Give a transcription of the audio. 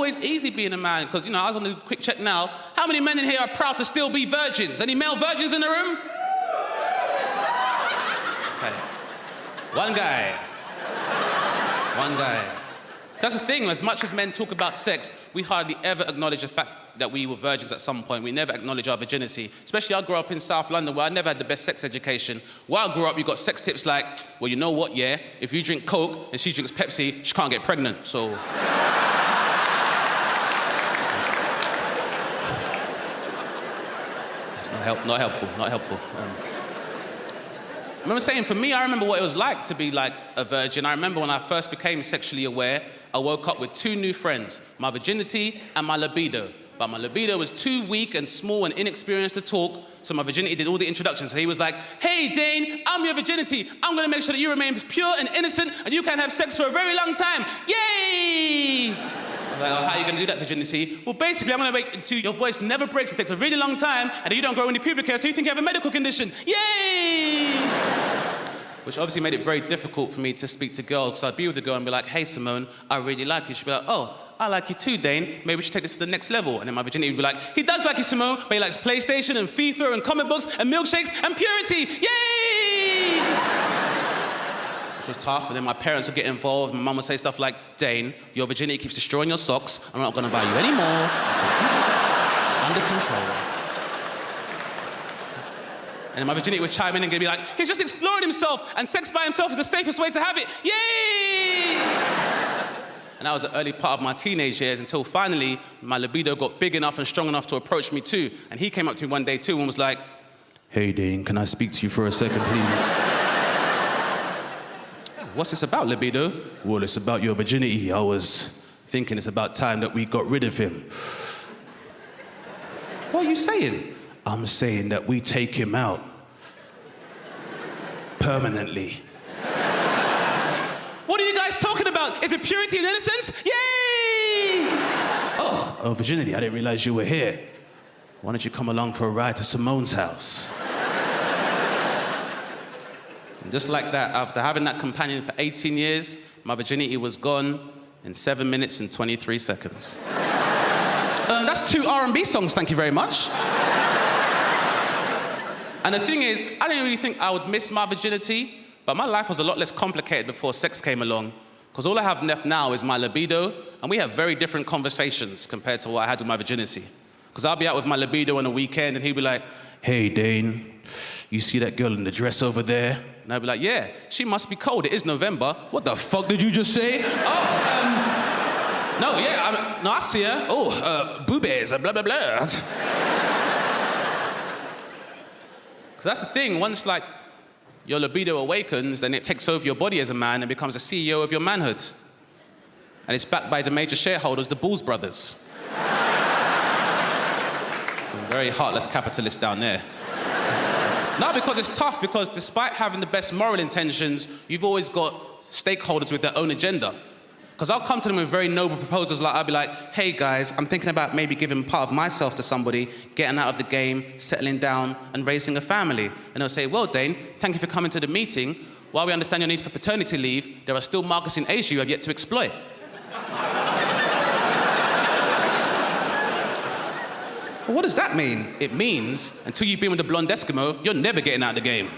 always easy being a man, because, I was on a quick check now. How many men in here are proud to still be virgins? Any male virgins in the room? Okay. One guy. That's the thing, as much as men talk about sex, we hardly ever acknowledge the fact that we were virgins at some point. We never acknowledge our virginity. Especially I grew up in South London, where I never had the best sex education. While I grew up, you got sex tips like, well, you know what, yeah? If you drink Coke and she drinks Pepsi, she can't get pregnant, so... It's not helpful. I remember saying, for me, I remember what it was like to be like a virgin. I remember when I first became sexually aware, I woke up with two new friends, my virginity and my libido. But my libido was too weak and small and inexperienced to talk, so my virginity did all the introductions. So he was like, hey, Dane, I'm your virginity. I'm gonna make sure that you remain pure and innocent and you can have sex for a very long time. Yay! I'm like, oh, how are you gonna do that, virginity? Well, basically, I'm gonna wait until your voice never breaks. It takes a really long time and you don't grow any pubic hair, so you think you have a medical condition. Yay! Which obviously made it very difficult for me to speak to girls, because I'd be with a girl and be like, hey, Simone, I really like you. She'd be like, oh, I like you too, Dane. Maybe we should take this to the next level. And then my virginity would be like, he does like you, Simone, but he likes PlayStation and FIFA and comic books and milkshakes and purity. Yay! Which was tough, and then my parents would get involved, and my mum would say stuff like, Dane, your virginity keeps destroying your socks. I'm not gonna buy you any more until you get it under control. And then my virginity would chime in and be like, he's just exploring himself, and sex by himself is the safest way to have it. Yay! And that was the early part of my teenage years, until finally my libido got big enough and strong enough to approach me too. And he came up to me one day too and was like, hey, Dane, can I speak to you for a second, please? What's this about, libido? Well, it's about your virginity. I was thinking it's about time that we got rid of him. What are you saying? I'm saying that we take him out. Permanently. What are you guys talking about? Is it purity and innocence? Yay! Oh, virginity, I didn't realize you were here. Why don't you come along for a ride to Simone's house? And just like that, after having that companion for 18 years, my virginity was gone in 7 minutes and 23 seconds. That's 2 R&B songs, thank you very much. And the thing is, I didn't really think I would miss my virginity, but my life was a lot less complicated before sex came along, because all I have left now is my libido, and we have very different conversations compared to what I had with my virginity. Because I'll be out with my libido on a weekend, and he'll be like, hey, Dane, you see that girl in the dress over there? And I'll be like, yeah, she must be cold, it is November. What the fuck did you just say? No, yeah, I see her. Oh, boobies, blah, blah, blah. Because that's the thing, once like your libido awakens, then it takes over your body as a man and becomes the CEO of your manhood. And it's backed by the major shareholders, the Bulls brothers. Some very heartless capitalists down there. No, because it's tough, because despite having the best moral intentions, you've always got stakeholders with their own agenda. Because I'll come to them with very noble proposals, like I'll be like, hey guys, I'm thinking about maybe giving part of myself to somebody, getting out of the game, settling down, and raising a family. And they'll say, well, Dane, thank you for coming to the meeting. While we understand your need for paternity leave, there are still markets in Asia you have yet to exploit. Well, what does that mean? It means, until you've been with the blonde Eskimo, you're never getting out of the game.